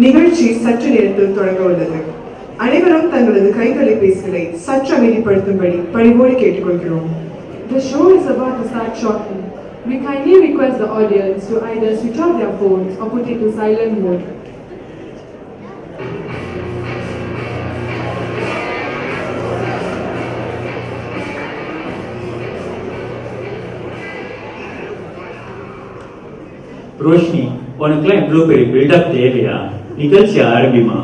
நிகழ்ச்சி சற்று நேரத்தில் தொடங்க உள்ளது. அனைவரும் தங்களது கைத்தொலைபேசிகளை சற்று அமைதிப்படுத்தும்படி பணிவோடு கேட்டுக்கொள்கிறோம். The show is about to start shortly. We kindly request the audience to either switch off their phones or put it to silent mode. Roshini, உனக்குலாம் இவ்வளோ பெரிய பில்டப் தேவையா? நிகழ்ச்சி ஆரம்பிமா.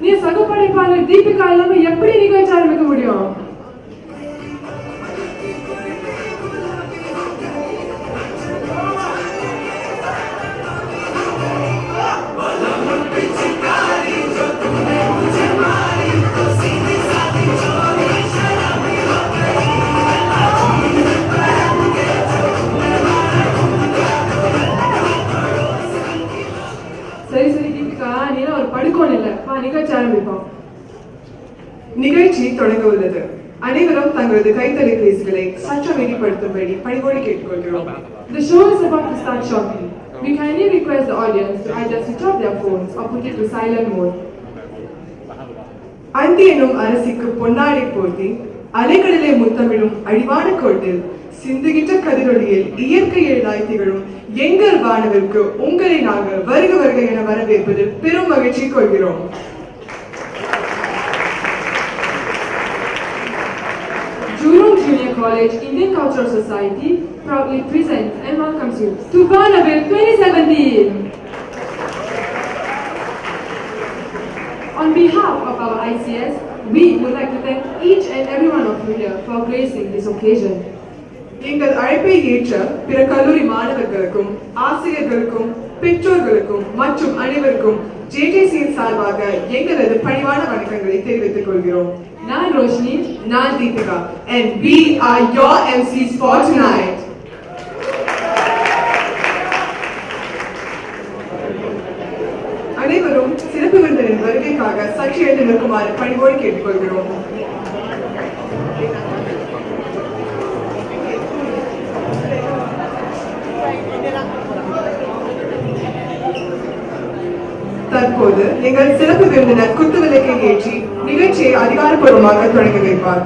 நீ சகப்படைப்பாளர் தீபிகா இல்லாம எப்படி நிகழ்ச்சி ஆரம்பிக்க முடியும்? சரி சரி தீபிகா, நீ ஒரு படுக்கோன் இல்ல, நிகழ்ச்சி ஆரம்பிப்போம். நிகழ்ச்சி தொடங்க உள்ளது. அனைவரும் தங்களது கைத்தொலைபேசிகளை சற்று அமைதிப்படுத்தும்படி பணிவோடு கேட்டுக்கொள்கிறோம். The show is about to start shortly. We kindly request the audience to either switch off their phones or put it to silent mode. அந்தி எனும் அரசிக்கு பொன்னாடை போர்த்தி அலைக்கடலை முத்தமிடும் அடிவான கோட்டில் சிந்துகின்ற கதிரொலியில் இயற்கை எழிலாய் திகழும் எங்கள் வானவிற்கு உங்களை நாங்கள் வருக வருக என வரவேற்பதில் பெரும் மகிழ்ச்சி கொள்கிறோம். Jurong Junior College Indian Cultural Society proudly presents and welcomes you to Vaanavil 2017. On behalf of our ICS, we would like to thank each and every one of you here for gracing this occasion. எங்கள் அழைப்பை ஏற்ற பிற கல்லூரி மாணவர்களுக்கும் ஆசிரியர்களுக்கும் பெற்றோர்களுக்கும் மற்றும் அனைவருக்கும் JTCயின் சார்பாக எங்களது பணிவான வணக்கங்களை தெரிவித்துக் கொள்கிறோம். நான் ரோஷினி, நான் Deepika, and we are your MCs for tonight. அனைவரும் சிறப்பு விருந்தினரின் வருகைக்காக சற்று எழுந்து நிற்குமாறு பணிவோடு கேட்டுக்கொள்கிறோம். தற்போது எங்கள் சிறப்பு விருந்தினர் குத்துவிளக்கை ஏற்றி நிகழ்ச்சியை அதிகாரப்பூர்வமாக தொடங்கி வைப்பார்.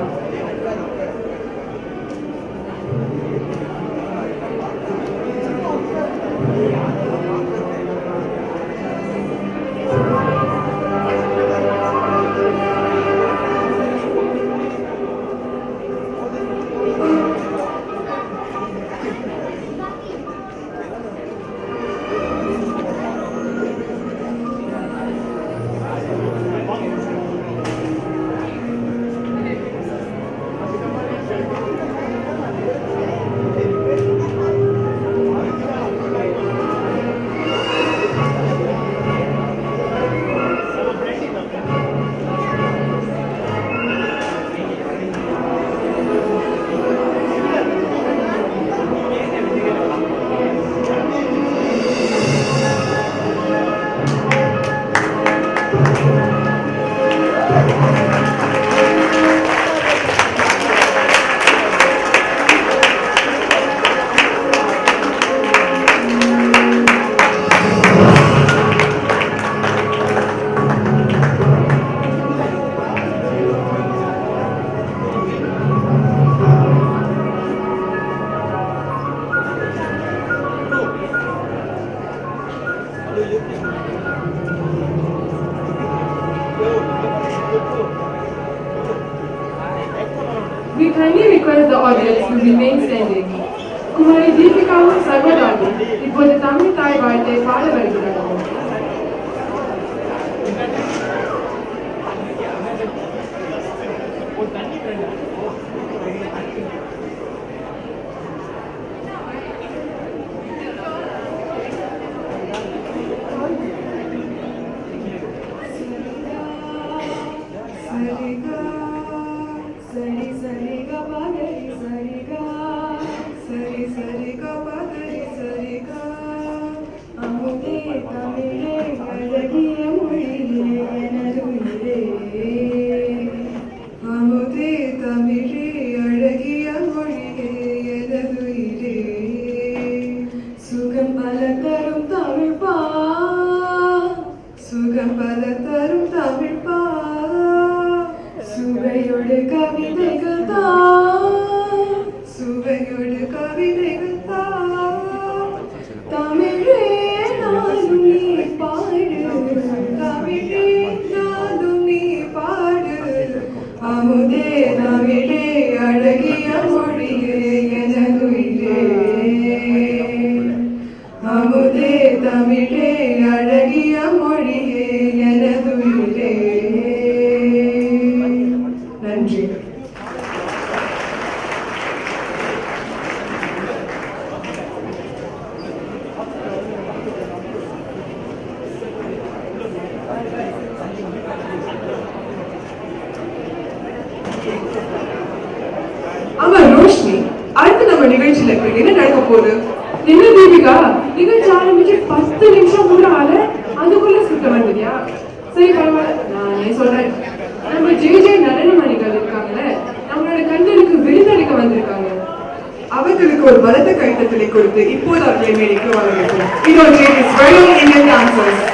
we kindly request the audience to remain standing. குமாரி தீபிகாவும் சர்வதாவும் இப்போது தமிழ் தாய் வாழ்த்தை பாட வருகிறார்கள். சுகம் தமிழே அழகிய மொழியே எனதுயிரே. நன்றி. ஆமா ரோஷினி, அடுத்து நம்ம நிகழ்ச்சியில இப்ப என்ன நடக்க போகுது? என்ன தீபிகா, நிகழ்ச்சி ஆரம்பிச்சு 10 நிமிஷம் கூட ஆல அதுக்குள்ள சுத்த வந்துடியா? சரி பரவாயில்ல, நானே சொல்றேன். நம்ம ஜே நடனமணிகள் இருக்காங்கல்ல, நம்மளோட கண்களுக்கு விருந்தளிக்க வந்திருக்காங்க. அவர்களுக்கு ஒரு பலத்த கைத்தட்டலை கொடுத்து இப்போது அவர்களை மேடைக்கு வரவேற்கிறோம். இதோ ஜேடிஸ் வெல்கம் இந்தியன் டான்சர்ஸ்.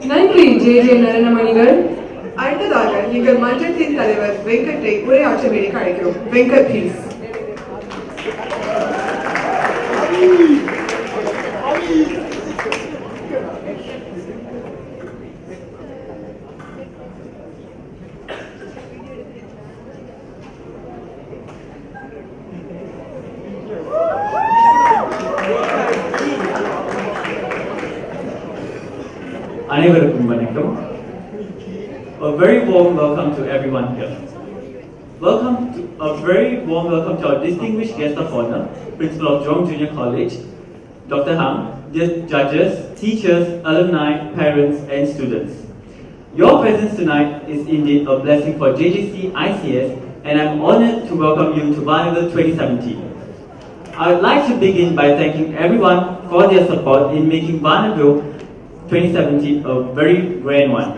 நன்றி ஜே நரனமணிகள். அடுத்ததாக எங்கள் மன்றத்தின் தலைவர் வெங்கட்டை உரையாற்ற வேண்டிய அழைக்கிறோம். வெங்கட் ப்ளீஸ். அனைவருக்கும் வணக்கம். A very warm welcome to everyone here. A very warm welcome to our distinguished guest of honor, Principal of Jurong Junior College, Dr. Hang, dear judges, teachers, alumni, parents, and students. Your presence tonight is indeed a blessing for JJC ICS, and I'm honored to welcome you to Varnaville 2017. I would like to begin by thanking everyone for their support in making Varnaville 2017 a very grand one.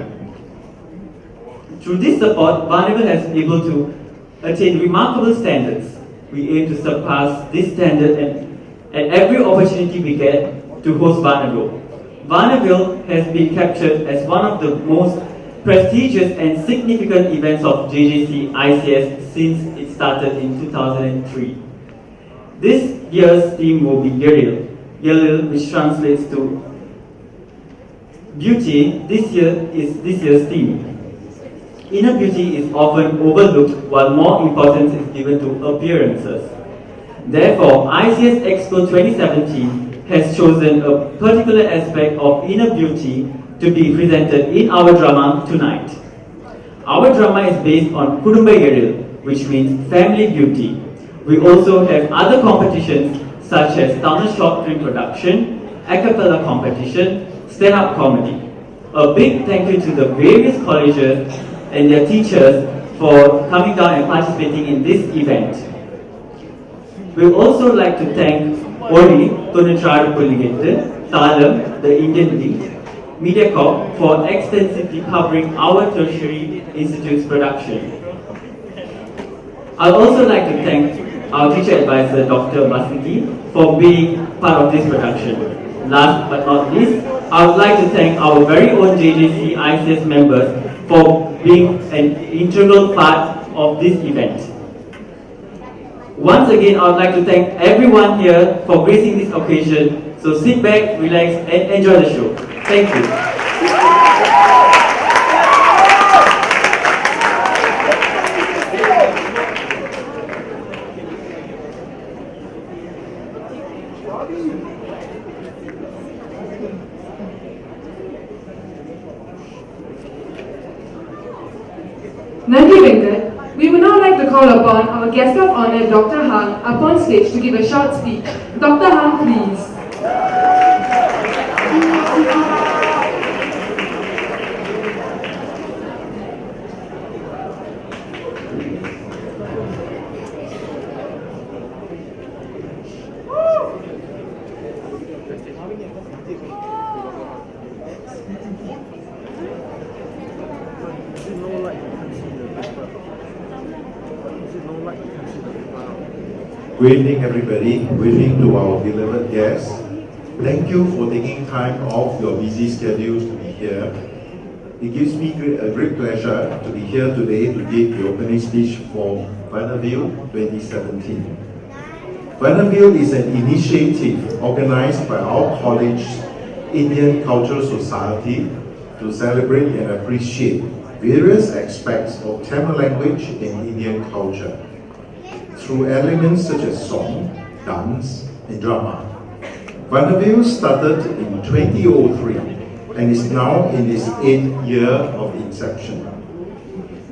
Through this support, Varnaville has been able to attain remarkable standards. We aim to surpass this standard and at every opportunity we get to host Varnaville. Varnaville has been captured as one of the most prestigious and significant events of JJC ICS since it started in 2003. This year's theme will be Yeril, which translates to beauty. This year's theme. Inner beauty is often overlooked while more importance is given to appearances. Therefore, ICS Expo 2017 has chosen a particular aspect of inner beauty to be presented in our drama tonight. Our drama is based on Kudumba Yeril, which means family beauty. We also have other competitions such as Tamil short film production, a cappella competition, stand-up comedy. A big thank you to the various colleges and their teachers for coming down and participating in this event. We would also like to thank Ori Tonachar Puligete, Talam, the Indian League, MediaCorp for extensively covering our tertiary institute's production. I'd also like to thank our teacher advisor, Dr. Basiki, for being part of this production. Last but not least, I would like to thank our very own JJC ICS members for being an integral part of this event. Once again, I would like to thank everyone here for gracing this occasion. So sit back, relax, and enjoy the show. Thank you. Nandri Venkat. We would now like to call upon our guest of honor, Dr. Hang, upon stage to give a short speech. Dr. Hang, please. Good evening, everybody. Good evening to our beloved guests. Thank you for taking time off your busy schedules to be here. It gives me a great pleasure to be here today to give the opening speech for Varnaville 2017. Varnaville is an initiative organized by our college's Indian Cultural Society to celebrate and appreciate various aspects of Tamil language and Indian culture through elements such as song, dance, and drama. Varnaville started in 2003 and is now in its 8th year of inception.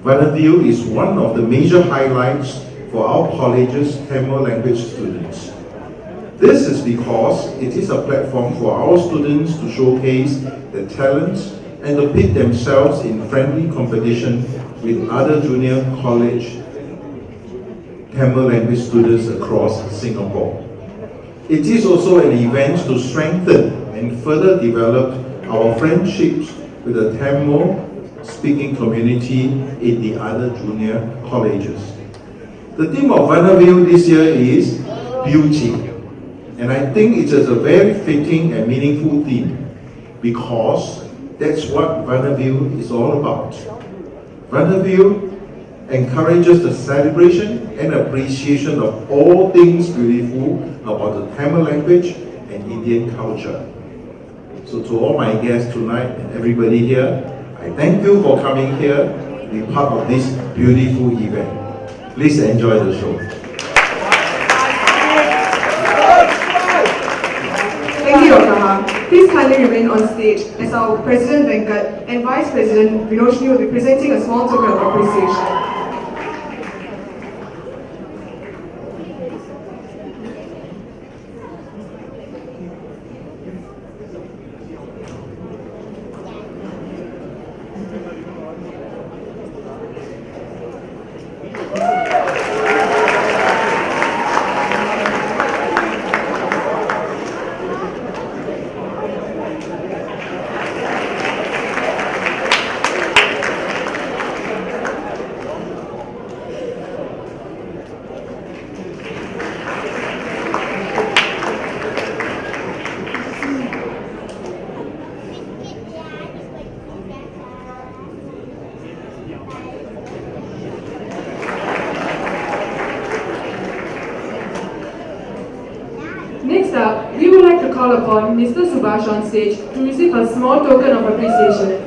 Varnaville is one of the major highlights for our college's Tamil language students. This is because it is a platform for our students to showcase their talents and to pit themselves in friendly competition with other junior college Tamil language students across Singapore. It is also an event to strengthen and further develop our friendships with the Tamil speaking community in the other junior colleges. The theme of Varnaville this year is beauty, and I think it is a very fitting and meaningful theme because That's what Vanderview is all about. Vanderview encourages the celebration and appreciation of all things beautiful about the Tamil language and Indian culture. So to all my guests tonight and everybody here, I thank you for coming here to be part of this beautiful event. Please enjoy the show. Thank you, Dr. Ha. Please kindly remain on stage as our President Venkat and Vice President Vinoshni will be presenting a small token of appreciation. Next up, we would like to call upon Mr. Subhash on stage to receive a small token of appreciation.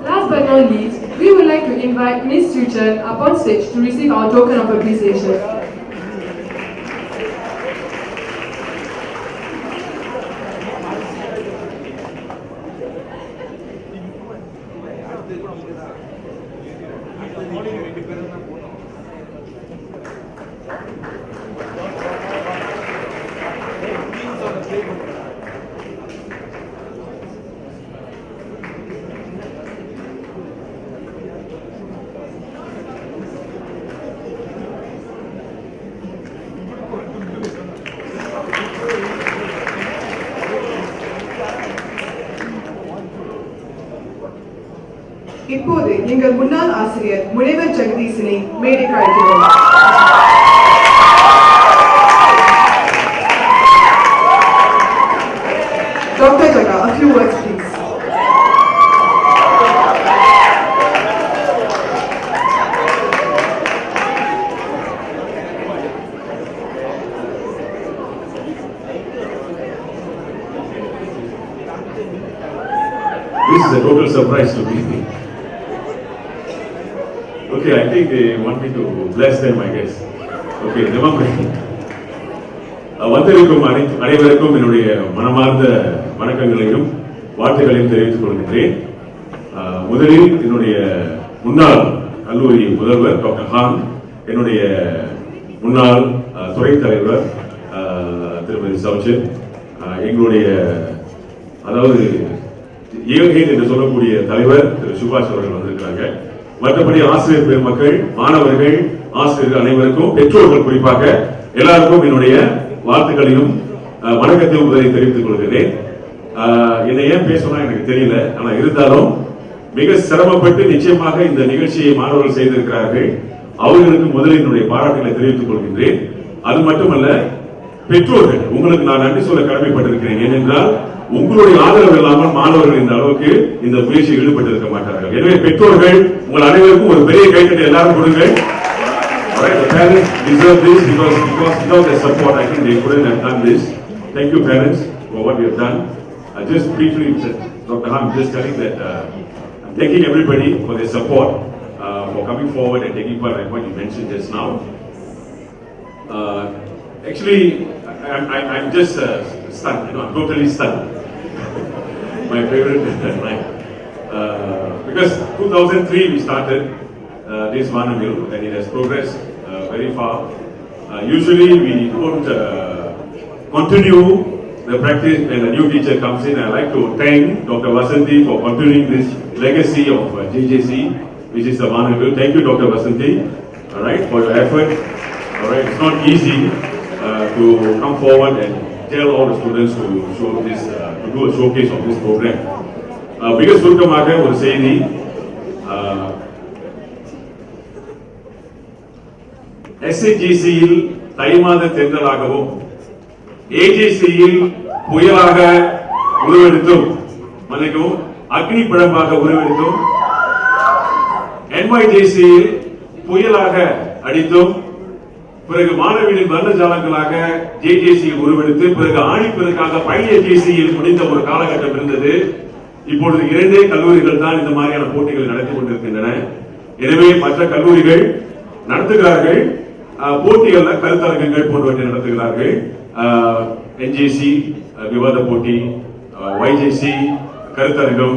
Last but not least, we would like to invite Ms. Suchan up on stage to receive our token of appreciation. இப்போது எங்கள் முன்னாள் ஆசிரியர் முனைவர் ஜெகதீசனை மேடைக்கு அழைக்கிறோம். Dr. Jaga, a few words please. This is a total surprise to me. Okay, I think they want me to bless them, I guess. Okay, never mind. வந்திருக்கும் அனைவருக்கும் என்னுடைய மனமார்ந்த வணக்கங்களையும் வாழ்த்துக்களையும் தெரிவித்துக் கொள்கின்றேன். முதலில் என்னுடைய முன்னாள் கல்லூரி முதல்வர் டாக்டர் ஹான், என்னுடைய முன்னாள் துறை தலைவர் திருமதி சௌச்சன், எங்களுடைய அதாவது ஏகேன் என்று சொல்லக்கூடிய தலைவர் திரு சுபாஷ் அவர்கள் வந்திருக்கிறாங்க. மற்றபடி ஆசிரியர் பெருமக்கள், மாணவர்கள், ஆசிரியர்கள் அனைவருக்கும், பெற்றோர்கள் குறிப்பாக எல்லாருக்கும் என்னுடைய வாழ்த்துக்களையும் வணக்கத்தையும் முதலில் தெரிவித்துக் கொள்கிறேன். என்னை ஏன் பேசணும் எனக்கு தெரியல, ஆனா இருந்தாலும் மிக சிரமப்பட்டு நிச்சயமாக இந்த நிகழ்ச்சியை மாணவர்கள் செய்திருக்கிறார்கள். அவர்களுக்கு முதலில் என்னுடைய பாராட்டுகளை தெரிவித்துக் கொள்கின்றேன். அது மட்டுமல்ல, பெற்றோர்கள் உங்களுக்கு நான் நன்றி சொல்ல கடமைப்பட்டிருக்கிறேன். ஏனென்றால் உங்களுடைய ஆதரவு இல்லாமல் மாணவர்கள் இந்த அளவுக்கு இந்த முயற்சியில் ஈடுபட்டிருக்க மாட்டார்கள். எனவே பெற்றோர்கள் உங்கள் அனைவருக்கும் ஒரு பெரிய கைத்தட்டை எல்லாரும் கொடுங்கள். The parents deserve this because without their support, I think they couldn't have done this. Thank you, parents, for what you have done. Just briefly, Dr. Han, just telling that I'm thanking everybody for their support, for coming forward and taking part in what you mentioned just now. Actually, I'm just stunned. I'm totally stunned. My favorite line. Because 2003 we started this Vanderview and it has progressed very far. Usually we don't continue the practice when a new teacher comes in. I'd like to thank Dr. Vasanthi for continuing this legacy of JJC, which is the Vanagul. Thank you, Dr. Vasanthi, all right, for your effort. All right, it's not easy to come forward and tell all the students to show this, to do a showcase of this program. Biggest சுருக்கமாக ஒரு செய்தி, SAGCயில் தை மாத தென்றலாகவும் AGCயில் புயலாக உருவெடுத்தும் மன்னிக்கவும் அக்னி பிழம்பாக உருவெடுத்தும் NYJCயில் புயலாக அடித்தும் பிறகு மாணவிகளின் வர்ணஜாலங்களாக JJCயில் உருவெடுத்து பிறகு ஆணிப்பெருக்காக பழைய JCயில் முடிந்த ஒரு காலகட்டம் இருந்தது. இப்பொழுது 2 கல்லூரிகள் தான் இந்த மாதிரியான போட்டிகள் நடத்தி கொண்டிருக்கின்றன. எனவே மற்ற கல்லூரிகள் நடத்துகிறார்கள், போட்டிகள்ல கருத்தரங்கங்கள் போன்றவற்றை நடத்துகிறார்கள். NJC விவாத போட்டி, YJC கருத்தரங்கம்,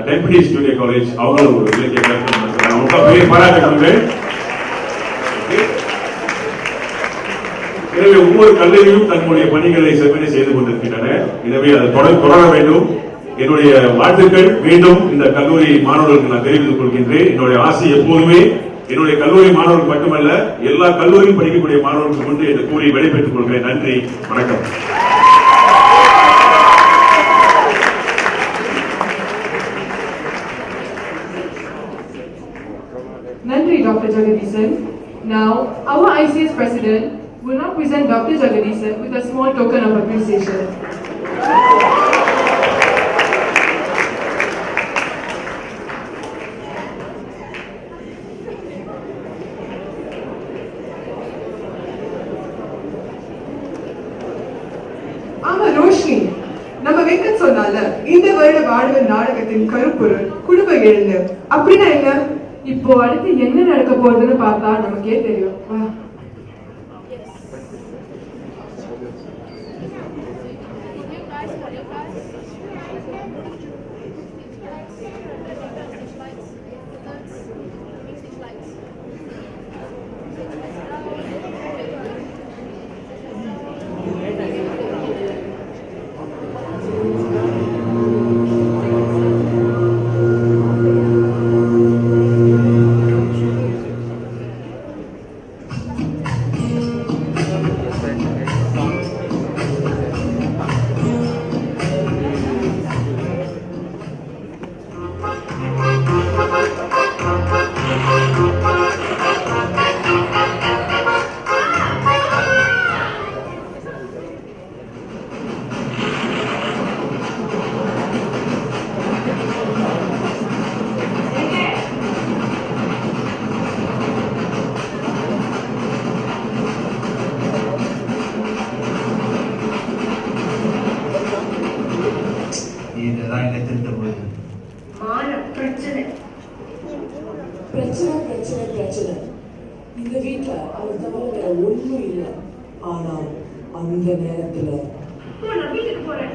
டெம்பினிஸ் ஜூனியர் காலேஜ் அவங்களும் ஒரு இலக்கிய கருத்தரங்கம் நடத்துகிறாங்க. பாராட்டுகள். எனவே ஒவ்வொரு கல்லூரியும் தங்களுடைய பணிகளை செவ்வனே செய்து கொண்டிருக்கின்றன. எனவே அது தொடர வேண்டும். என்னுடைய வாழ்த்துக்கள் மீண்டும் இந்த கல்லூரி மாணவர்களுக்கு நான் தெரிவித்துக் கொள்கின்றேன். என்னுடைய ஆசை எப்போதுமே என்னுடைய கல்லூரி மாணவர்கள் மட்டுமல்ல, எல்லா கல்லூரியும் படிக்கக்கூடிய மாணவர்களுக்கு கொண்டு என்று கூறி விடைபெற்றுக் கொள்கிறேன். நன்றி, வணக்கம். Nandri, Dr. Jagadisan. Now, our ICS President will now present Dr. Jagadisan with a small token of appreciation. ஆமா ரோஷினி, நம்ம வெங்கட் சொன்னால இந்த வருட வாழ்வன் நாடகத்தின் கருப்பொருள் குடும்ப எழுந்து அப்படின்னா என்ன? இப்போ அடுத்து என்ன நடக்க போகுதுன்னு பார்த்தா நமக்கே தெரியும். பிரச்சனை இந்த வீட்டுல அவர் தவிர வேற ஒண்ணும் இல்லை. ஆனால் அந்த நேரத்துல நான் வீட்டுக்கு போறேன்.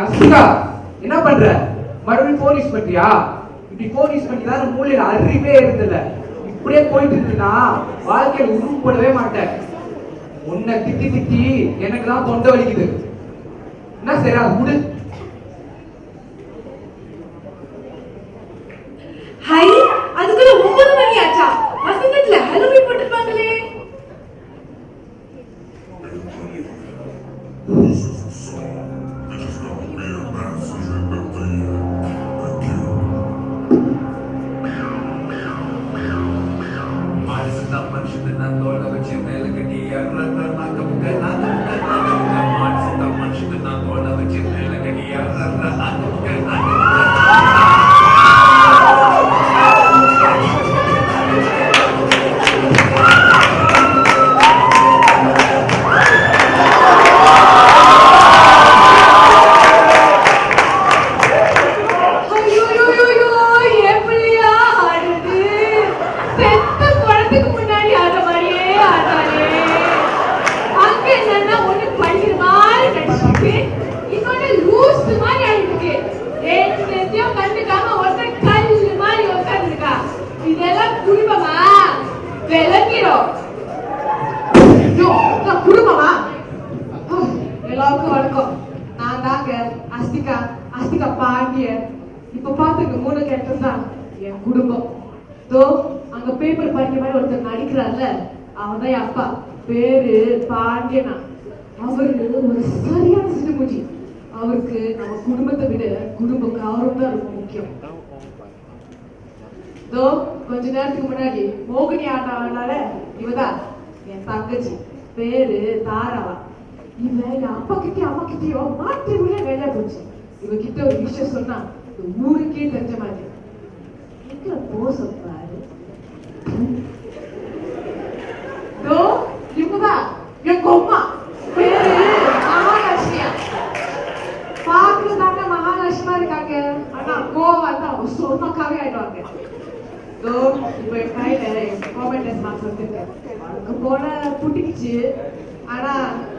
அஸ்திகா, என்ன பண்ற? மறுபடியும் போன் யூஸ் பண்றியா? இப்படி போன் யூஸ் பண்ணி தான் மூலையில அறிவே இருந்தல. இப்படியே போயிட்டு இருந்தா வாழ்க்கையில உருவம் போடவே மாட்டேன். உன்னை திட்டி திட்டி எனக்கு தான் தொண்டை வலிக்குது. என்ன சரி அது முடி. ஹை, அதுக்குள்ள 9 மணி ஆச்சா? வசந்தத்துல ஹலோவீன் போட்டுப்பாங்களே. எல்லாருக்கும் வணக்கம். நான் தாங்க அஸ்திகா பாண்டியன். இப்ப பாத்துங்க 3 கேரக்டர் தான் என் குடும்பம். தோ அங்க பேப்பர் படிக்கிற மாதிரி ஒருத்தர் நடிக்கிறார்ல, அவன் தான் என் அப்பா. பேரு பாண்டியனா. அவரு ஒரு சரியான சிடுமூஞ்சி. அவருக்கு நம்ம குடும்பத்தை விட குடும்ப கௌரவம் தான் ரொம்ப முக்கியம். தோ கொஞ்ச நேரத்துக்கு முன்னாடி மோகினி ஆட்டம் ஆனால இவதான் என் தங்கச்சி. பேரு தாராவா. இவ என் அப்பா கிட்டயும் அம்மா கிட்டயோ மாற்றி விட வேலையா போச்சு. இவகிட்ட ஒரு விஷயம் சொன்னா ஊருக்கே தெரிஞ்ச மாதிரி. எங்க போச பாரு. தோ இவங்கதான் என் அம்மா. பேரு மகாலட்சுமியா. பாக்குறதாங்க மகாலட்சுமா இருக்காங்க. ஆனா கோவா தான் அவங்க சொன்னக்காவே ஆயிடுவாங்க. தோ இப்ப என் கையில காமெண்ட் மார்க்ஸ் வந்துருக்கேன். அதுக்கு போல புட்டிக்கிச்சு. ஆனா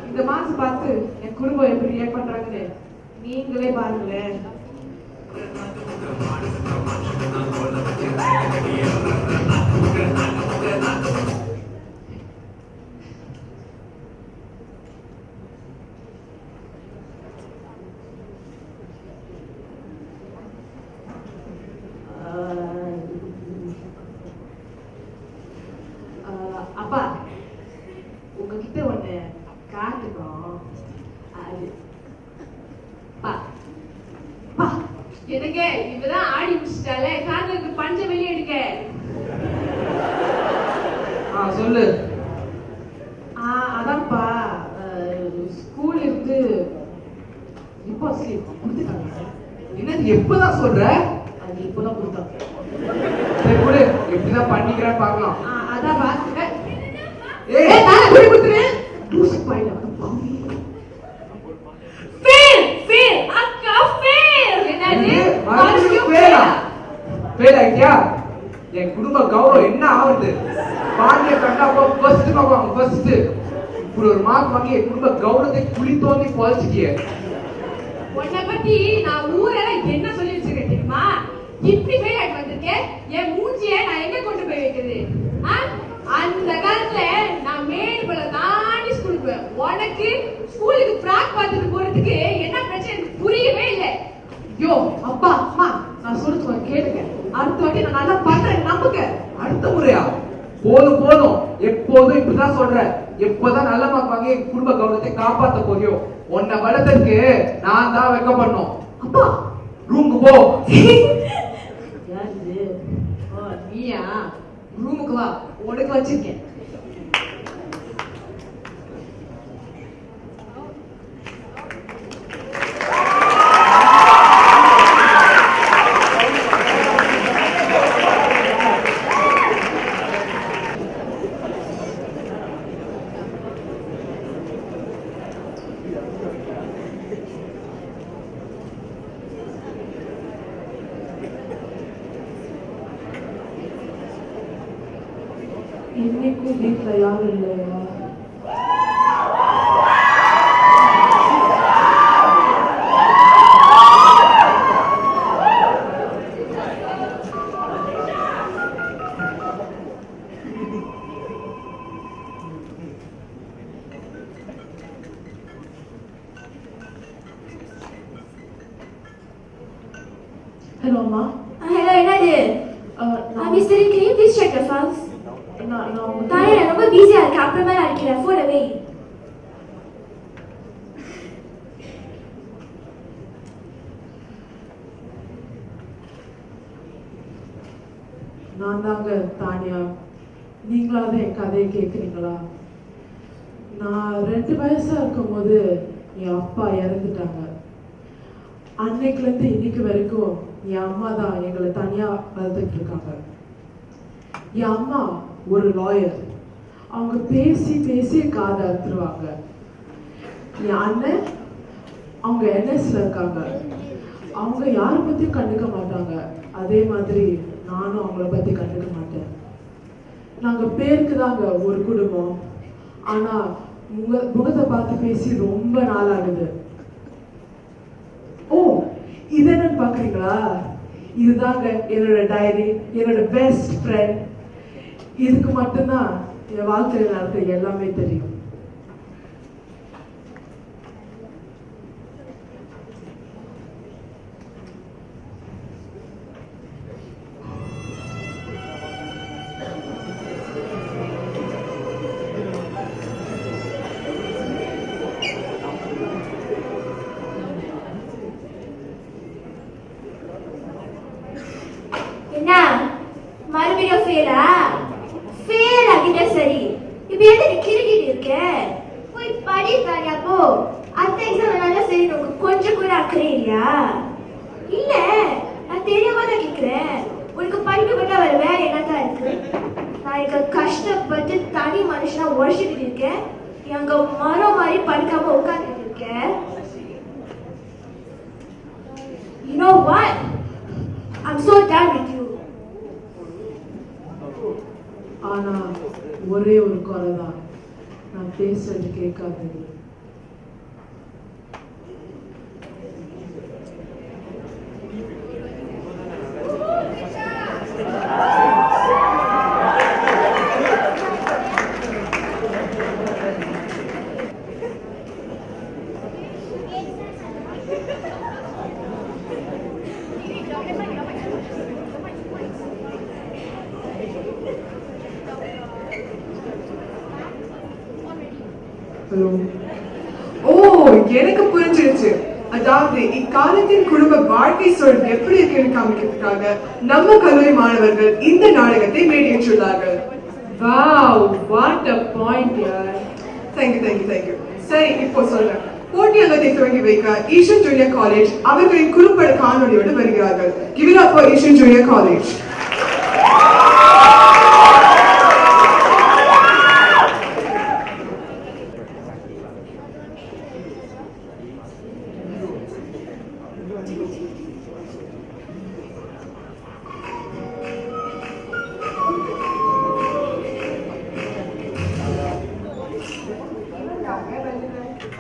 இந்த மாசம் பார்த்து என் குடும்பம் எப்படி ரியாக்ட் பண்றாங்கன்னு நீங்களே பாருங்களேன். அப்பா உங்ககிட்ட ஒண்ணு காட்டுறோம். அது எனக்கு இப்பதான் ஆடி முடிச்சிட்டாலே காதலுக்கு பஞ்ச வெளியே எடுக்க. சொல்லு. அதான்ப்பா ஸ்கூல்ல இருந்து ரிப்போர்ட் ஸ்லிப் கொடுத்துட்டாங்க. என்னது எப்பதான் சொல்ற? அது இப்பதான் கொடுத்தாங்க. சரி கொடு, எப்படிதான் பண்ணிக்கிறேன் பார்க்கலாம். அதான் பாத்துக்க. ஏய் தான குடி குடுத்துரு. தூசி பாயில வந்து பாவி. ஃபேல் அக்கா ஃபேல். என்னது? மறுபடியும் ஃபேலா? ஃபேல் ஆயிட்டியா? என் குடும்ப கௌரவம் என்ன ஆகுது? பாண்டிய கண்டா ஃபர்ஸ்ட் பாப்பாங்க ஃபர்ஸ்ட். இப்படி ஒரு மார்க் வாங்கி என் குடும்ப கௌரவத்தை குழி தோண்டி புதைச்சிட்டியே. உன்னை பத்தி நான் ஊரெல்லாம் என்ன சொல்லி வச்சிருக்கேன் தெரியுமா? இப்படி ஃபெயில் ஆயிட்டு வந்திருக்கேன். என் மூஞ்சியை நான் எங்க கொண்டு போய் வைக்கிறது? அந்த காலத்துல நான் மேடுபல தாண்டி ஸ்கூலுக்கு போவேன். உனக்கு ஸ்கூலுக்கு ஃப்ராக் பார்த்துட்டு போறதுக்கு என்ன பிரச்சனை எனக்கு புரியவே இல்லை. யோ அப்பா அம்மா நான் சொல்லுங்க கேளுங்க. அடுத்த வாட்டி நான் நல்லா பண்றேன் நம்புங்க. அடுத்த முறையா? போதும் போதும், எப்போதும் இப்படிதான் சொல்ற. எப்பதான் நல்ல மார்க் வாங்கி குடும்ப கௌரவத்தை காப்பாத்த போறியோ? உன்னை வளர்த்ததுக்கு நான் தான் வெக்கப்படணும். அப்பா ரூமுக்கு போ. யாரு? நீயா? ரூமுக்கு வா, உனக்கு வச்சிருக்கேன். இன்னைக்கும் வீட்டுல யாரும் இல்லையா? ஹலோ அம்மா. Hello, என்னது? I'm studying. Can you please check your files? தானே நான் ரொம்ப பிஸியா இருக்கேன். அப்புறமா நான் அடிக்கிறேன். ஃபோன் வை. நான் தாங்க தானியா. நீங்களாவது என் கதையை கேட்குறீங்களா? நான் 2 வயசா இருக்கும்போது என் அப்பா இறந்துட்டாங்க. அன்னைக்குலேருந்து இன்னைக்கு வரைக்கும் என் அம்மா தான் எங்களை தனியா வளர்த்துட்டு இருக்காங்க. என் அம்மா ஒரு லாயர். அவங்க பேசி பேசி காதை அறுத்துருவாங்க. என் அண்ணன் அவங்க என்எஸ்ல இருக்காங்க. அவங்க யாரை பத்தியும் கண்டுக்க மாட்டாங்க. அதே மாதிரி நானும் அவங்கள பத்தி கண்டுக்க மாட்டேன். நாங்க பேருக்கு தாங்க ஒரு குடும்பம். ஆனா முகத்தை பார்த்து பேசி ரொம்ப நாள் ஆகுது. ஓ, இது என்னன்னு பாக்குறீங்களா? இதுதாங்க என்னோட டைரி, என்னோட பெஸ்ட் ஃப்ரெண்ட். இதுக்கு மட்டும்தான் என் வாழ்க்கையில் நடக்க எல்லாமே தெரியும். என்ன மறுபடியும் ஃபெயிலா? ஃபெயில் ஆகிட்ட சரி. இப்போ எதுக்கு கிறுக்கிட்டு இருக்க? போய் படி தானியா போ. அடுத்த எக்ஸாம் நல்லா சரி. உனக்கு கொஞ்சம் கூட அக்கறை இல்லையா? இல்ல, நான் தெரியாம தான் கேட்கிறேன். உனக்கு படிப்பு மட்டும் வேற வேற என்னதான் இருக்கு? நான் இங்க கஷ்டப்பட்டு தனி மனுஷனா உழைச்சிட்டு இருக்கேன். எங்க மரம் மாதிரி படிக்காம உட்காந்துட்டு இருக்கேன். You know what? I'm so done with you. ஆனா ஒரே ஒரு குறை தான், நான் பேசுறது கேட்காதது. ஹலோ. ஓ, எனக்கு புரிஞ்சிருச்சு. அதாவது இக்காலத்தின் குடும்ப வாழ்க்கை சூழல் எப்படி இருக்குன்னு காமிக்கிறதுக்காக நம்ம கல்லூரி மாணவர்கள் இந்த நாடகத்தை மேடையேற்றுள்ளார்கள். Wow, what a point yaar. Thank you. சரி, இப்போ சொல்றேன். போட்டி அங்கத்தை துவங்கி வைக்க ஈஷன் ஜூனியர் காலேஜ் அவர்களின் குறும்பட காணொலியோடு வருகிறார்கள். Give it up for Eshan junior college.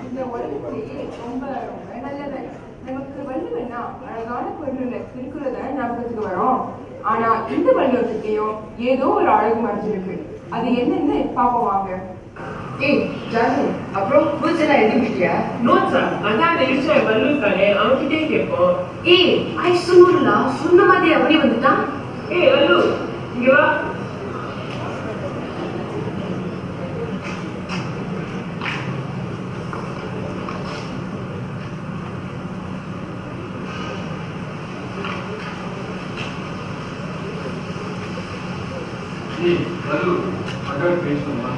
இந்த உலகத்திலேயே ரொம்ப ரொம்ப நல்லது. நமக்கு வள்ளுவன்னா அழகான பொருள் திருக்குறளை ஞாபகத்துக்கு வரும். ஆனா இந்த வள்ளுவத்துக்கையும் ஏதோ ஒரு அழகு மறைஞ்சிருக்கு. அது என்னன்னு பாப்போம் வாங்க. ஏய் ஜானு, அப்புறம் புக்ஸ் எல்லாம் எழுதிட்டியா? நோட்ஸா? அதான் அந்த இஷ்ட வள்ளுவக்காரே அவன்கிட்டே கேட்போம். ஏய் ஐ சொல்லுடா, சொன்ன மாதிரி அவனே வந்துட்டான். ஏய் வள்ளு, இங்க வா. ஏய் வள்ளு, அக்கா பேசணுமா?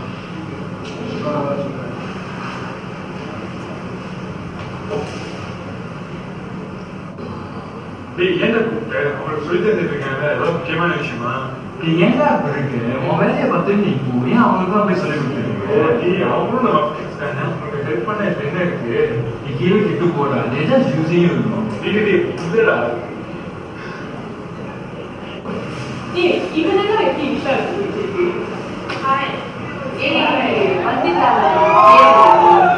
ஏன்டா கூப்பிட்ட? அவங்களுக்கு சொல்லி தந்துட்டு இருக்காங்க, ஏதாவது முக்கியமான விஷயமா? நீ ஏன்டா அப்படி இருக்கு? உன் வேலையை பார்த்து நீ இப்போ ஏன் அவங்களுக்குலாம் போய் சொல்லி கொடுத்துருக்கீங்க? அவங்களும் நம்ம ஃப்ரெண்ட்ஸ் தானே, உங்களுக்கு ஹெல்ப் பண்ண என்ன இருக்கு? நீ கீழே கிட்டு போடா, ஜஸ்ட் யூஸிங் இருக்கும். இல்லடா, ஏய் இவனெல்லாம் எப்படி இஷ்டம் இருக்கு? ஹாய் ஏய் வந்துட்டாங்க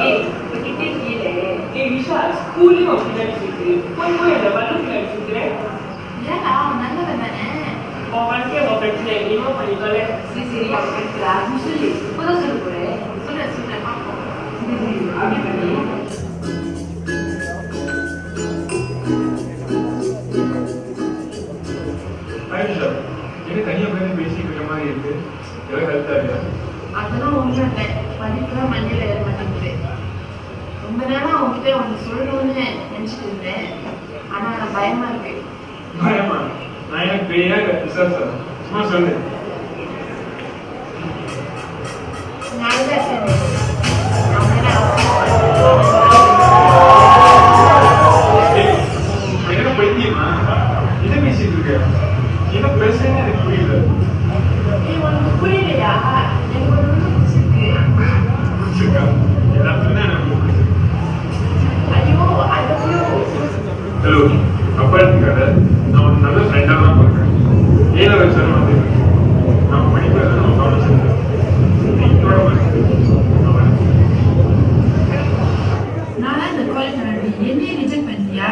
ஏய் கிட்டே கீழே ஏய் விஷால் ஸ்கூல்லையும் அப்படிதான் இருக்கு போய் அந்த பலூன் அடிச்சுக்கிறேன் இல்லடா நல்லவன் தானே உன் வாழ்க்கையை உன் பிரச்சனை நீமா பண்ணிக்கல சரி சரி அவன் எடுக்கிறா சொல்லி இப்போதான் சொல்ல போறேன் சொல்றேன் பார்ப்போம் அப்படி பண்ணி ஆயிஷா என்ன தனியா உட்காந்து பேசிட்டு இருக்க மாதிரி இருக்கு எவ்வளவு ஹெல்த்தா இருக்கா அதெல்லாம் ஒன்றும் இல்லை படிப்புலாம் மண்ணில் ஏற மாட்டேங்குது ரொம்ப நேரம் அவங்ககிட்ட ஒன்று சொல்லணும்னு நினச்சிட்டு இருந்தேன் ஆனால் பயமா இருக்கு பயமா நான் எனக்கு பெரிய விசாரிச்சேன் சும்மா சொல்லு நல்லதா சரி என்ன பைத்தியமா என்ன பேசிட்டு இருக்க என்ன பேசுறேன்னு எனக்கு புரியல உனக்கு புரியலையா எனக்கு ஒரு பிடிச்சிருக்கு பிடிச்சிருக்கா எல்லாத்துக்கும் தான் எனக்கு பிடிச்சிருக்கு ஐயோ அந்த ஹலோ அப்பா இருக்காரு நான் ஒரு நல்ல ஃப்ரெண்டாக தான் பார்க்குறேன் ஏழை வச்சாலும் வந்து நான் படிப்பதை நான் கவனிச்சிருந்தேன் இதோட நான் இந்த காலேஜ் நடத்தி என்னையே ரிஜெக்ட் பண்ணியா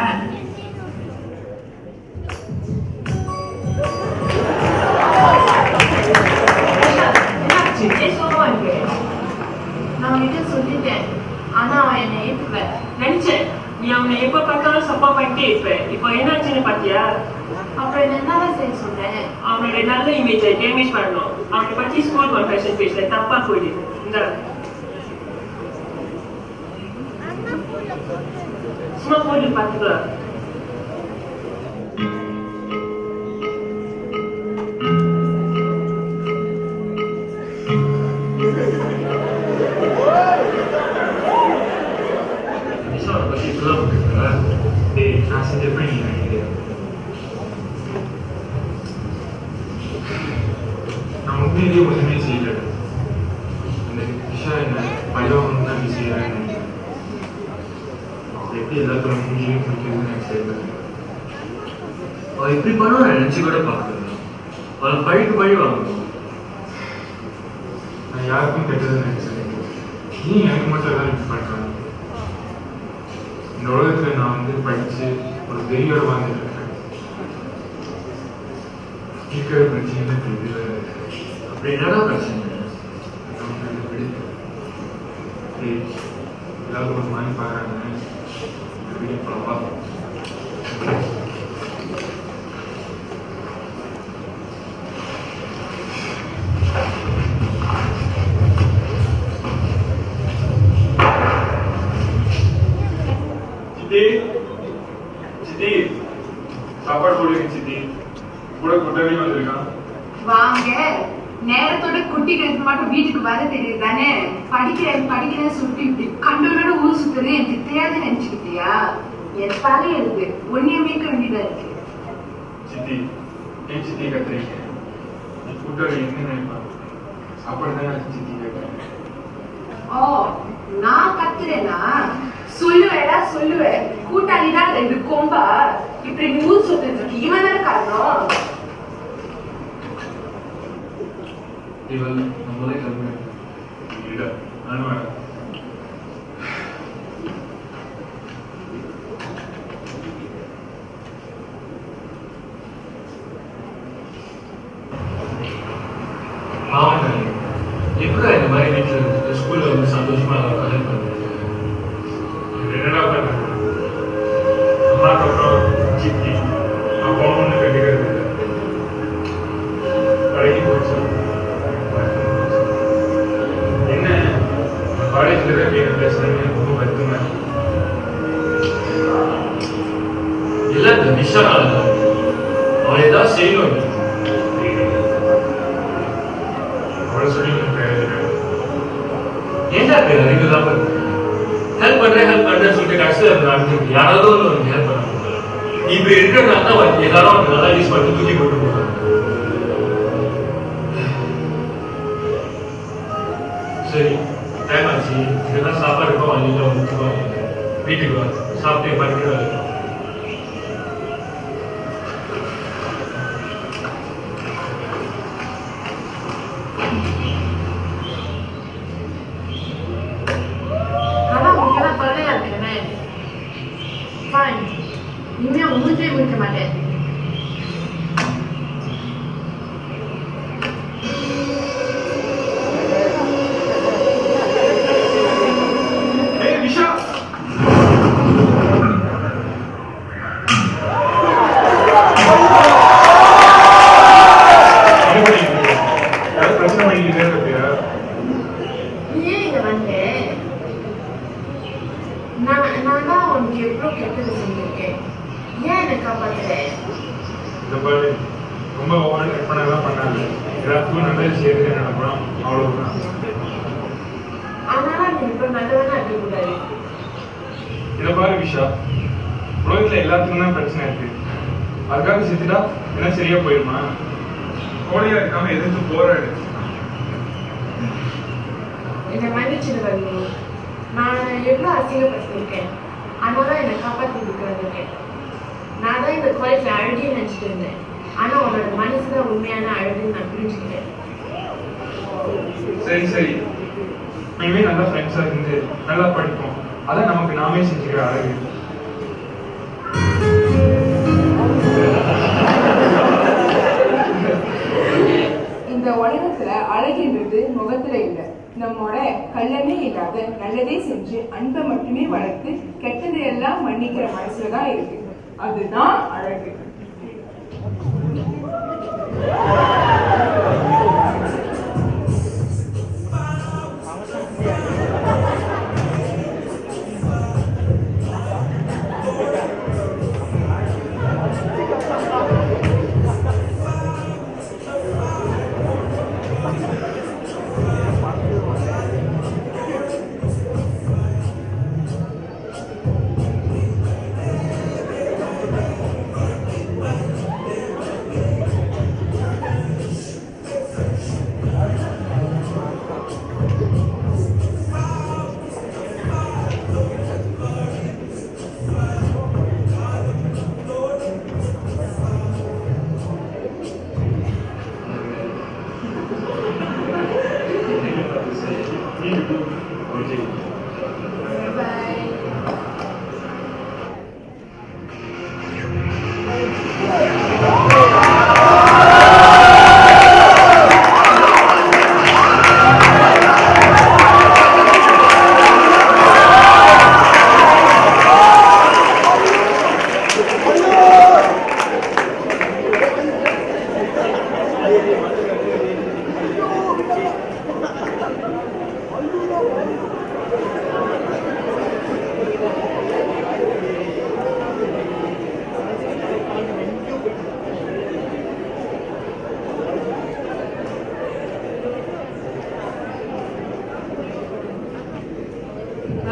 நான் உன்கிட்ட சொல்லிட்டேன் ஆனா அவன் என்னை ஏற்றுக்கல நினைச்சேன் நீ அவனை எப்ப பார்த்தாலும் சப்பா பண்ணிட்டே இருப்ப இப்போ என்னாச்சுன்னு பாத்தியா அப்புறம் என்னதான் செய்ய சொன்னேன் அவனோட நல்ல இமேஜை டேமேஜ் பண்ணணும் அவனை பத்தி ஸ்கூல் கன்ஃபெஷன் பேஜ்ல தப்பா போயிடுது இந்த சும்மா போட்டு பார்த்துக்கலாம் நான் செஞ்சப்ப நீ நினைக்கிறேன் நான் உண்மையிலேயே ஒன்றுமே செய்யல அந்த விஷயம் என்ன பயம் தான் நீ செய்யறேன்னு நினைக்கிறேன் எப்படி எல்லாத்தோட மூஞ்சிலையும் பிடிக்கிறதுன்னு எனக்கு தெரியல அவள் எப்படி பண்ணுவான்னு நினைச்சு கூட பார்க்கல அவளை பழிக்கு பழி வாங்கணும் நான் யாருக்கும் கெட்டதுன்னு நினைச்சேன் நீ எனக்கு மட்டும் எல்லாம் இப்படி பண்றாங்க இந்த உலகத்துல நான் வந்து படிச்சு ஒரு பெரியவர் வாழ்ந்துட்டு இருக்கேன் இருக்கிற பிரச்சனை தெரியல அப்படி என்னடா பிரச்சனை எல்லாரும் ஒரு மாதிரி பாக்குறாங்க சித்தி சித்தி சாப்பாடு போடுங்க சித்தி கூட கூட்டவே வந்திருக்கான் வாங்க நேரத்தோட குட்டிகளுக்கு மட்டும் வீட்டுக்கு வர தெரியுது தானே படிக்கிறேன்னு சொல்லிட்டு இப்படி கண்டவனோட ஊர் சுத்துறது எனக்கு தெரியாது நினைச்சுக்கிட்டியா என் தலை இருக்கு ஒன்னிய மீட்க வேண்டியதா இருக்கு சித்தி ஏன் சித்தி கத்துறீங்க நீ கூட்டவே என்ன நினைப்பாங்க சாப்பாடு தானே சித்தி கேட்கறேன் ஓ நான் கத்துறேனா சொல்லுவேன் கூட்டாளிதான் ரெண்டு கொம்பா இப்படி ஊர் சுத்துறது இருக்கு இவன் தானே காரணம் இவள் நம்மளே கல்வி இல்ல நானும் வரேன் மாவன் எப்படி இந்த மாதிரி வீட்டில் ஸ்கூல்ல வந்து சந்தோஷமா கல்யாணம் பண்ணுறது என்னடா பண்ண அம்மாக்கு அப்புறம் சித்தி அப்பாவும் ஒன்று கட்டிக்கிறது இல்லை கடைக்கு போச்சு என்ன காலேஜில் தான் என்ன பேசுறேன்னு ரொம்ப வருத்தமா இல்லை இந்த விஷயம் அவன் ஏதாவது செய்யணும் அவளை சொல்லி பிரயோஜனம் ஏன்டா அறிவு இல்லாம ஹெல்ப் பண்றேன்னு சொல்லிட்டு கடைசியில் நடந்துருக்கு யாராவது ஒரு ஹெல்ப் பண்ண முடியல நீ இப்படி இருக்கிறதுனால தான் எல்லாரும் அவனுக்கு நல்லா யூஸ் பண்ணி தூக்கி போட்டு போறாங்க சரி டைம் ஆச்சு இதெல்லாம் சாப்பாடு இருக்கும் வாங்கிட்டு வீட்டுக்கு வா சாப்பிட்டு படிக்கிற மாத்துறேன். இந்த பாரு ரொம்ப ஓவர் கற்பனைலாம் பண்ணாது. எல்லாத்துக்கும் நல்லது செய்யறதுக்கு நினைப்போம், அவ்வளவுதான். ஆனா நீ இப்ப நல்லவனா இருக்க கூடாது. இதை பாரு விஷா, உலகத்துல எல்லாத்துக்கும் தான் பிரச்சனை இருக்கு. அதுக்காக செத்துட்டா என்ன சரியா போயிருமா? கோழையா இருக்காம எதிர்த்து போராடு. என்னை மன்னிச்சிடு வருது. நான் எவ்வளவு அசிங்கப்பட்டிருக்கேன். ஆனாதான் என்னை காப்பாற்றி இருக்கேன். நான் தான் இந்த காலேஜ்ல அழகின்னு நினைச்சிட்டு இருந்தேன். ஆனா உன்னோட மனசுதான் உண்மையான அழகுன்னு நான் புரிஞ்சுக்கிட்டேன். சரி சரி, இனிமே நல்லா ஃப்ரெண்ட்ஸா இருந்து நல்லா படிப்போம். அதான் நமக்கு நாமே செஞ்சுக்கிற அழகு. இந்த உலகத்துல அழகின்றது முகத்துல இல்லை, நம்மோட கல்லமே இல்லாத நல்லதே செஞ்சு அன்பை மட்டுமே வளர்த்து கெட்டதை எல்லாம் மன்னிக்கிற மனசுலதான் இருக்கு. அதுதான் அழகு.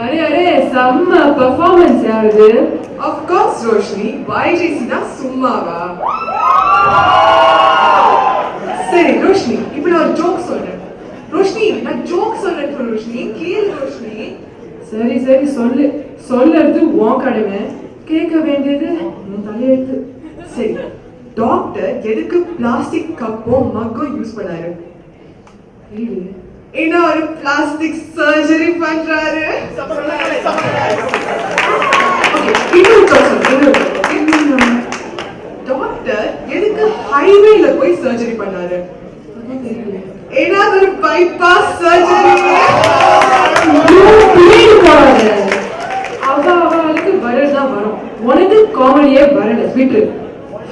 अरे अरे செம்ம பெர்ஃபார்மன்ஸ் யாருது? Of course ரோஷினி, YJC தான் சும்மாவா? சரி ரோஷினி, இப்போ நான் ஜோக் சொல்றேன். ரோஷினி, நான் ஜோக் சொல்றேன் ரோஷினி, கேளு ரோஷினி. சரி சரி சொல்லு. சொல்றது உன் கடமை, கேட்க வேண்டியது உன் தலையெழுத்து. சரி, டாக்டர் எதுக்கு பிளாஸ்டிக் கப்பும் மக்கும் யூஸ் பண்ணாரு? ஏன்னா ஒரு பிளாஸ்டிக் சர்ஜரி பண்றாரு. டாக்டர் எதுக்கு ஹைவேல போய் சர்ஜரி பண்ணாரு? ஏன்னா ஒரு பைபாஸ் சர்ஜரி. அவளுக்கு வரதான் வரும், உனக்கு காமெடியே வரல. விட்டு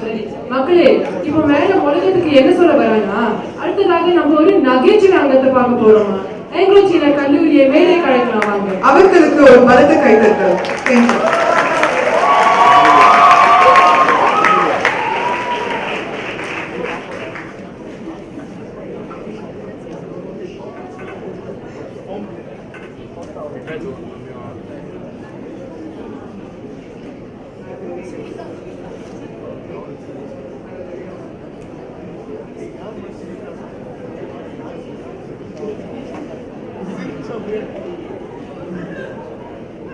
சரி மக்களே, இப்ப மேல உலகத்துக்கு என்ன சொல்ல வராங்கன்னா, அடுத்ததாக நம்ம ஒரு நகைச்சுவை அங்கத்தை பார்க்க போறோமா? எங்களோட கல்லூரியை மேலே கலைக்கலாம் வாங்க. அவர்களுக்கு ஒரு பலத்த கைதட்டல்.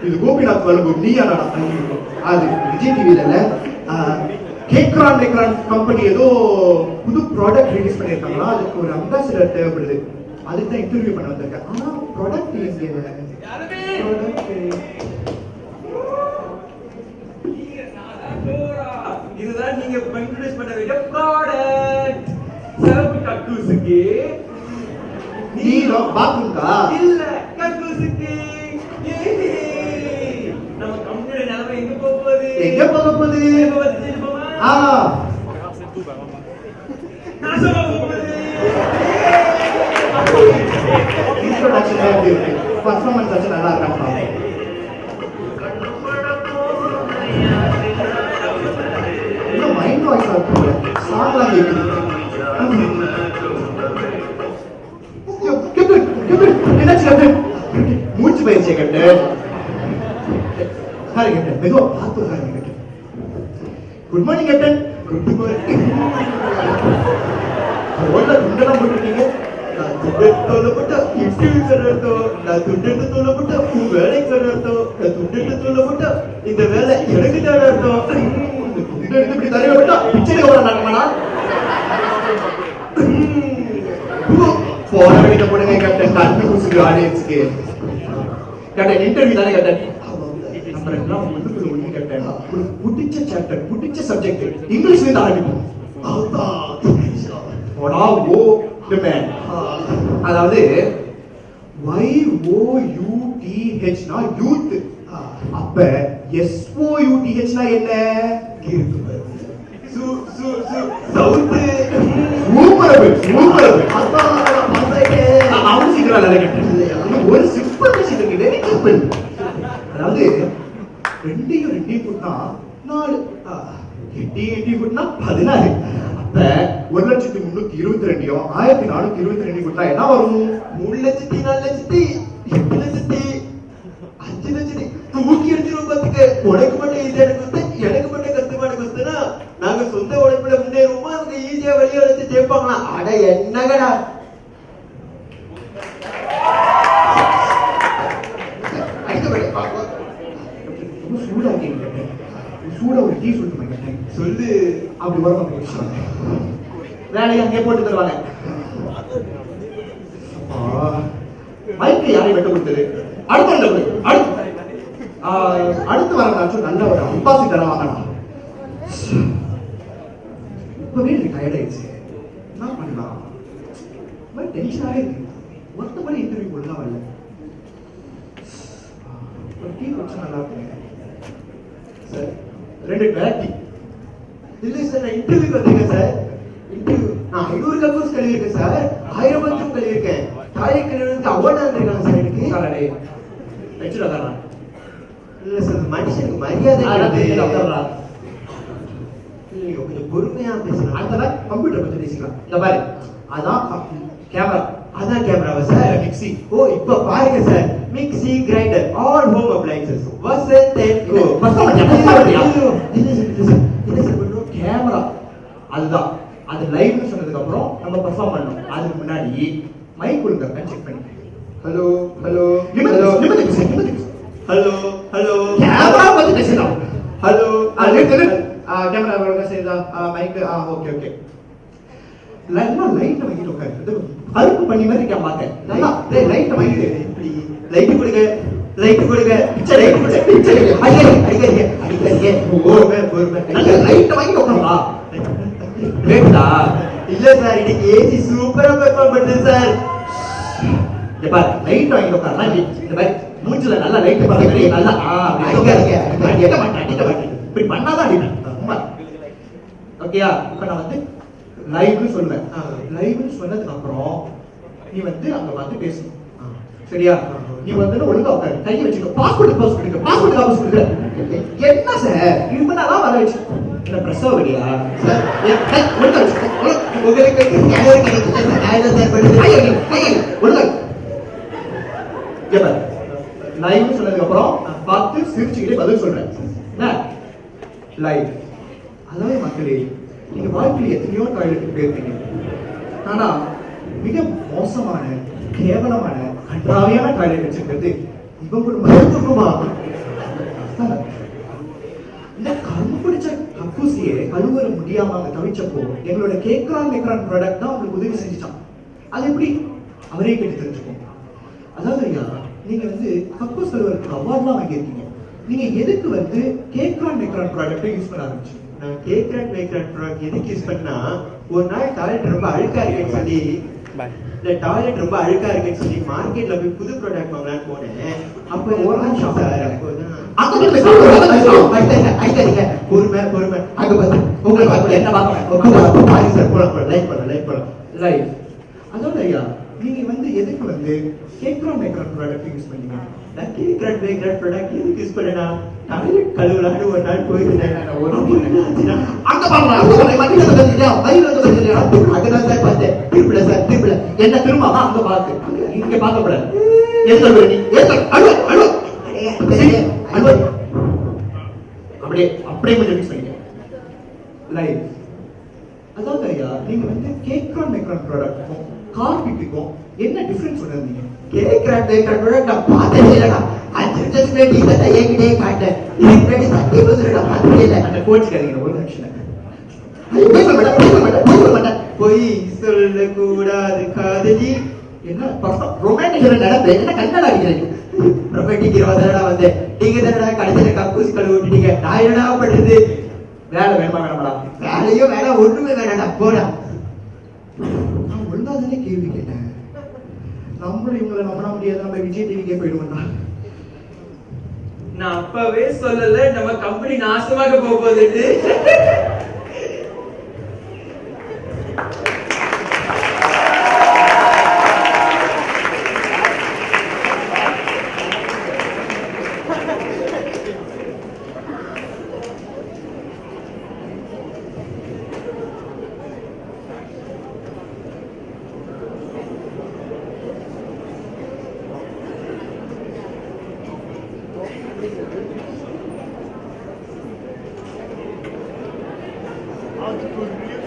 இது கோபிநாத் வழங்கும் நீயா நானா அது விஜய் டிவில கேக்ரான் கம்பெனி ஏதோ புது ப்ராடக்ட் ரிலீஸ் பண்ணியிருக்காங்களா, அதுக்கு ஒரு அம்பாசிடர் தேவைப்படுது. அதுக்கு தான் இன்டர்வியூ பண்ண வந்திருக்கேன். ஆனா ப்ராடக்ட் இதுதான் நீங்க இன்ட்ரோடியூஸ் பண்ண வேண்டிய ப்ராடக்ட். சிறப்பு கக்கூசுக்கு நீ பாத்ரூம்கா இல்ல கக்கூசுக்கு. நம்ம கம்பெனி நிலைமை எங்க போக போகுது? எங்க போக போகுது? இன்ட்ரோடக்ஷன் எப்படி இருக்கு? பர்ஃபார்மன்ஸ் ஆச்சு நல்லா இருக்காங்க. மைண்ட் வாய்ஸா இருக்கு சாங்லாம் கேட்குது என்னாச்சு கேப்டன் மூச்சு பயிற்சியை கேப்டன் சாரி கேப்டன் மெதுவா பார்த்து sorry captain good morning captain good morning ரோட்ல துண்டெல்லாம் போட்டுருக்கீங்க நான் துண்டு தோலப்பட்ட இன்டர்வியூ அர்த்தம் நான் துண்டு தோலப்பட்ட உன் வேலைக்கு அர்த்தம் நான் துண்டு தோலப்பட்ட இந்த வேலை எனக்கு தான் அர்த்தம் துண்டு எடுத்து இப்படி தரையில விட்டா பிச்சைக்கு வர நடக்கமானா போன வீட்டை போடுங்க கேப்டன் கண்ணு குசுக்கு ஆடியன்ஸ்க்கு கேப்டன் இன்டர்வியூ தானே கேப்டன் நம்ம எல்லாம் முன்னுக்குள்ள ஒண்ணு கேப்டன் ஒரு புடிச்ச சாப்டர் புடிச்ச சப்ஜெக்ட் இங்கிலீஷ்ல இருந்து ஆரம்பிப்போம் அதாவது YOUTH னா யூத் அப்ப SOUTH னா என்ன சவுத் சூப்பர் அவன் சீக்கிரம் ஒரு சிம்பிள் விஷயம் இருக்கு வெரி சிம்பிள் அதாவது ரெண்டையும் கூட்டினா 4 8 கூட்டினா 16 அப்ப 1,322 1422 கூட்டினா என்ன வரும் 3,00,000 4,00,000 8,00,000 5,00,000 தூக்கி அடிச்சிருவோம் பாத்துக்க உனக்கு மட்டும் ஈஸியா எனக்கு மட்டும் கஷ்டமான கஷ்டம்னா நாங்க சொந்த உழைப்புல முன்னேறுவோமா அவங்க ஈஸியா வெளியே வச்சு ஜெயிப்பாங்களா அட என்னங்கடா சூடா ஒரு டீ சொல்லிட்டு சொல்லு அப்படி வரும் வேலையை அங்கே போட்டு தருவாங்க மைக்கு யாரையும் வெட்ட கொடுத்தது அடுத்து வரதாச்சும் நல்ல ஒரு அம்பாசிடரா வாங்கலாம் இப்பவே எனக்கு டயர்ட் ஆயிடுச்சு என்ன பண்ணலாம் டென்ஷனாவே இருக்கு மொத்தப்படி இன்டர்வியூ ஒழுங்கா வரல ஒரு டீ குடிச்சா நல்லா இருக்குங்க சார் 2 பேட்டி இல்ல சார் நான் இன்டர்வியூக்கு வந்திருக்கேன் சார் இன்டர்வியூ நான் 500 கப்பூஸ் கழுவிருக்கேன் சார் 1000 பஞ்சம் கழுவிருக்கேன் தாயை கழுவிக்கு அவார்ட் வந்திருக்காங்க சார் எனக்கு வச்சுடாதான் இல்ல சார் மனுஷனுக்கு மரியாதை கொஞ்சம் பொறுமையா பேசலாம் அதெல்லாம் கம்ப்யூட்டர் பத்தி பேசிக்கலாம் இந்த பாரு அதான் கேமரா அதான் கேமராவா சார் மிக்ஸி ஓ இப்ப பாருங்க sir mixie grinder all home appliances Vasanth and co camera அதுதான் அது லைவ்னு சொன்னதுக்கு அப்புறம் நம்ம பெர்ஃபார்ம் பண்ணோம் அதுக்கு முன்னாடி மைக் கொடுங்க செக் பண்ணி hello hello hello hello hello camera பத்தி பேசலாம் ஹலோ கேமரா ஒழுங்கா செய்தா மைக் ஓகே ஓகே லைட் வாங்கிட்டு உட்காரு அறுப்பு பண்ணி மாதிரி இருக்கா பாக்க லைட் வாங்கிட்டு இப்படி லைட் கொடுங்க பிச்சை லைட் கொடுங்க பிச்சை அடிக்காதீங்க லைட் வாங்கிட்டு உட்காருடா கேட்டா இல்ல சார் இன்னைக்கு ஏசி சூப்பரா பெர்ஃபார்ம் பண்ணுது சார் இந்த பாரு லைட் வாங்கிட்டு உட்காருனா இந்த மாதிரி மூஞ்சில நல்லா லைட் பாருங்க நல்லா அடிக்காதீங்க அடிக்க மாட்டேன் இப்படி பண்ணாதான் அடிப்பேன் ஓகேயா இப்ப நான் வந்து லைவ்னு சொல்லுவேன் லைவ்னு சொன்னதுக்கு அப்புறம் நீ வந்து அங்க வந்து பேசணும் சரியா நீ வந்து ஒழுங்கா உட்காரு கையை வச்சுக்கோ பாஸ்போர்ட் பாஸ் கொடுங்க பாஸ்போர்ட் காசு கொடுங்க என்ன சார் இவனாதான் வர வச்சு என்ன பிரசவ வழியா சார் ஒழுங்கா வச்சுக்கோ ஒழுங்கா லைவ் சொன்னதுக்கு அப்புறம் பார்த்து சிரிச்சுக்கிட்டே பதில் சொல்றேன் என்ன லைவ் அதாவது மக்களே நீங்க வாழ்க்கையில் எத்தனையோ டாய்லெட் போயிருக்கீங்க ஆனா மிக மோசமான கேவலமான கன்றாவியான டாய்லெட் வச்சிருக்கிறது இவங்க ஒரு மருத்துவமா இந்த கரும்பு பிடிச்ச கக்கூசியை கழுவற முடியாம அங்க தவிச்சப்போ எங்களோட கேக்ரான் ப்ராடக்ட் தான் அவங்களுக்கு உதவி செஞ்சுட்டான் அது எப்படி அவரே கேட்டு தெரிஞ்சுக்கோங்க அதாவது ஐயா நீங்க வந்து கக்கூஸ் கழுவறதுக்கு அவார்ட்லாம் வாங்கியிருக்கீங்க நீங்க எதுக்கு வந்து கேக்ரான் ப்ராடக்ட்டை யூஸ் பண்ண ஆரம்பிச்சீங்க நான் கேக்ரான் ப்ராடக்ட் எதுக்கு யூஸ் பண்ணா ஒரு நாள் டாய்லெட் ரொம்ப அழுக்கா இருக்குன்னு சொல்லி இந்த டாய்லெட் ரொம்ப அழுக்கா இருக்குன்னு சொல்லி மார்க்கெட்ல போய் புது ப்ராடக்ட் வாங்கலாம்னு போனேன் அப்ப ஒரு நிமிஷம் சார் பொறுமை அங்க பார்த்து உங்களுக்கு என்ன பாருங்க சார் போலாம் லைக் பண்ணலாம் லைவ் அதோட ஐயா நீங்க வந்து எதுக்கு வந்து கேக்ரோம் மேக்ரோன் ப்ராடக்ட் யூஸ் பண்ணீங்க? நான் கேக்ரோம் மேக்ரோன் ப்ராடக்ட் எதுக்கு யூஸ் பண்ணேனா டாய்லெட் கழுவலான்னு ஒரு நாள் போயிருந்தேன். அங்க பாருங்க அங்க மத்தியில வந்துட்டா வயிறு வந்து வந்துட்டா அதனால தான் பார்த்தேன். திருப்பில என்ன திரும்ப அங்க பாத்து இங்க பார்க்க கூடாது. எதுக்கு அழுவ நீ? எதுக்கு அழுவ அழுவ அழுவ அப்படியே கொஞ்சம் மிக்ஸ் பண்ணிக்க லைவ். அதாவது ஐயா நீங்க வந்து கேக்ரோன் மேக்ரோன் ப்ராடக்ட்டுக்கும் கார்பிட்டுக்கும் என்ன டிஃபரன்ஸ் சொன்னீங்க? கேக்ரோன் மேக்ரோன் ப்ராடக்ட் நான் பார்த்ததே இல்லடா. 5 நிமிஷத்துக்கு டீசர்ட்டா ஏகிட்டே காட்டேன். இதுக்கு முன்னாடி சத்தியம் சொல்றடா பார்த்ததே இல்ல. அந்த கோச் கேக்குறீங்க ஒரு நிமிஷம். போய் சொல்ல கூடாது காதலி. என்ன ரொமான்டிக் நடப்பு என்ன கண்ணாடி அடிக்கிறீங்க? ரொமான்டிக் 20 வந்து நீங்க தானடா கடைசியில கக்கூஸ் கழுவி விட்டுட்டீங்க. நான் என்னடா பண்றது? வேலை வேணுமா வேணாமடா? வேலையோ வேலை ஒண்ணுமே வேணாடா போடா. நான் ஒழுங்கா தானே கேள்வி கேட்டேன். நம்மளும் இவங்களை நம்ப முடியாது. நம்ம விஜய் டிவிக்கே போயிடுவோம்டா. நான் அப்பவே சொல்லல நம்ம கம்பெனி நாசமாக போகுது.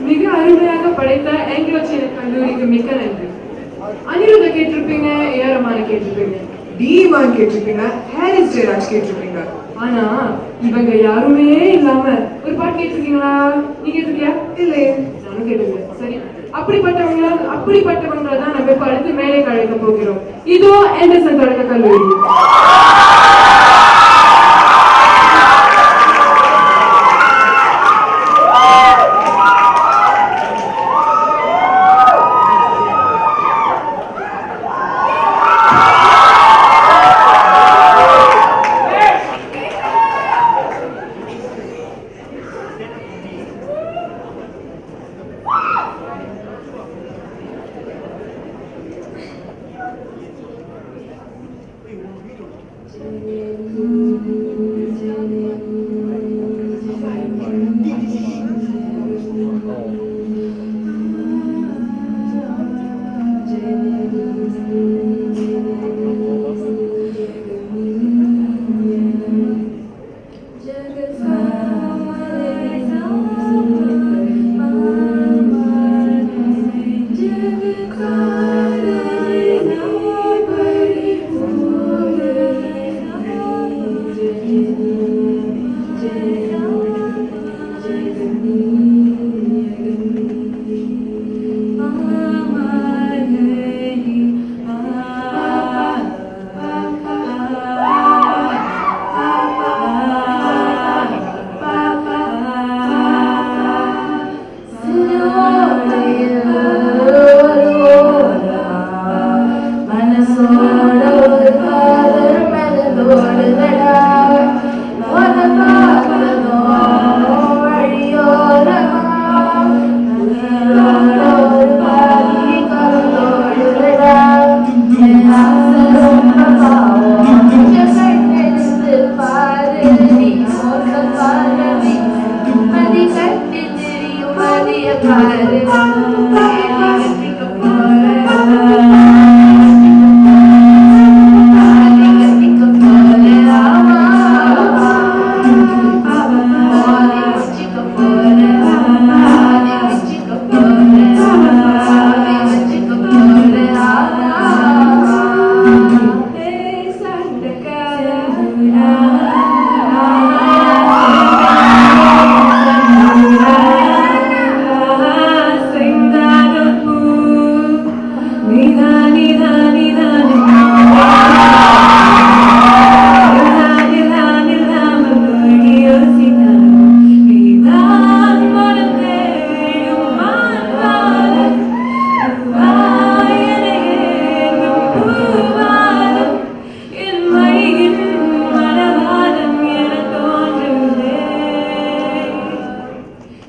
மிக அருமையாக படைத்த ஆங்கிலோ சீன கல்லூரிக்கு மிக்க நன்றி. அனிருத்த கேட்டிருப்பீங்க, ஏஆர் ரஹ்மானை கேட்டிருப்பீங்க, டி.இமான் கேட்டிருப்பீங்க, ஹாரிஸ் ஜெயராஜ் கேட்டிருப்பீங்க. ஆனா இவங்க யாருமே இல்லாம ஒரு பாட்டு கேட்டிருக்கீங்களா? நீ கேட்டிருக்கியா? இல்லையே. நானும் கேட்டிருக்கேன். சரி, அப்படிப்பட்டவங்களை தான் நம்ம இப்ப அடுத்து மேலே கழைக்க போகிறோம். இதோ ஆண்டர்சன் தொடக்க கல்லூரி.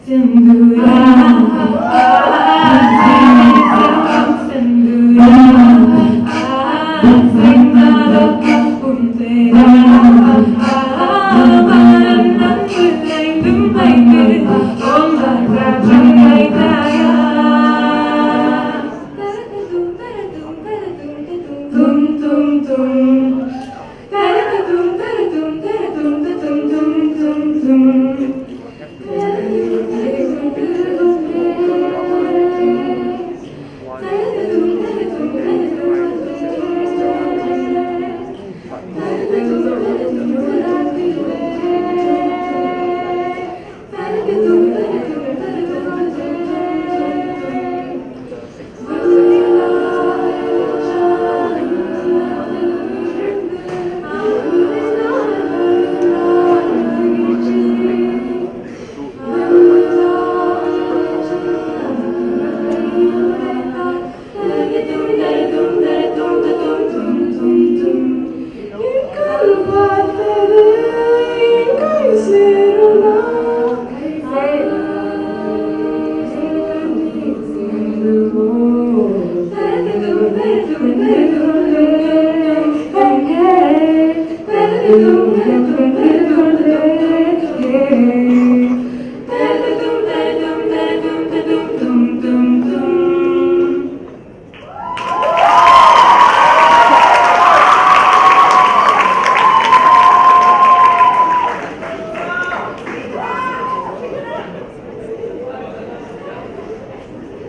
Sindura நடராஜா